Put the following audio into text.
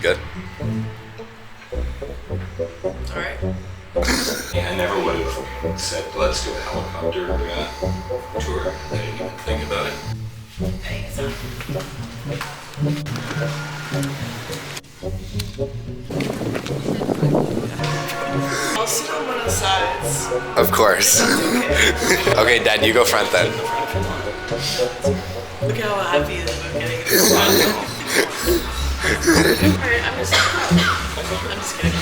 good. Alright. I never would have said, let's do a helicopter tour. I didn't even think about it. I'll sit on one of the sides. Of course. Okay, Dad, you go front then. Look how happy I'm getting at this one. Alright, I'm just kidding.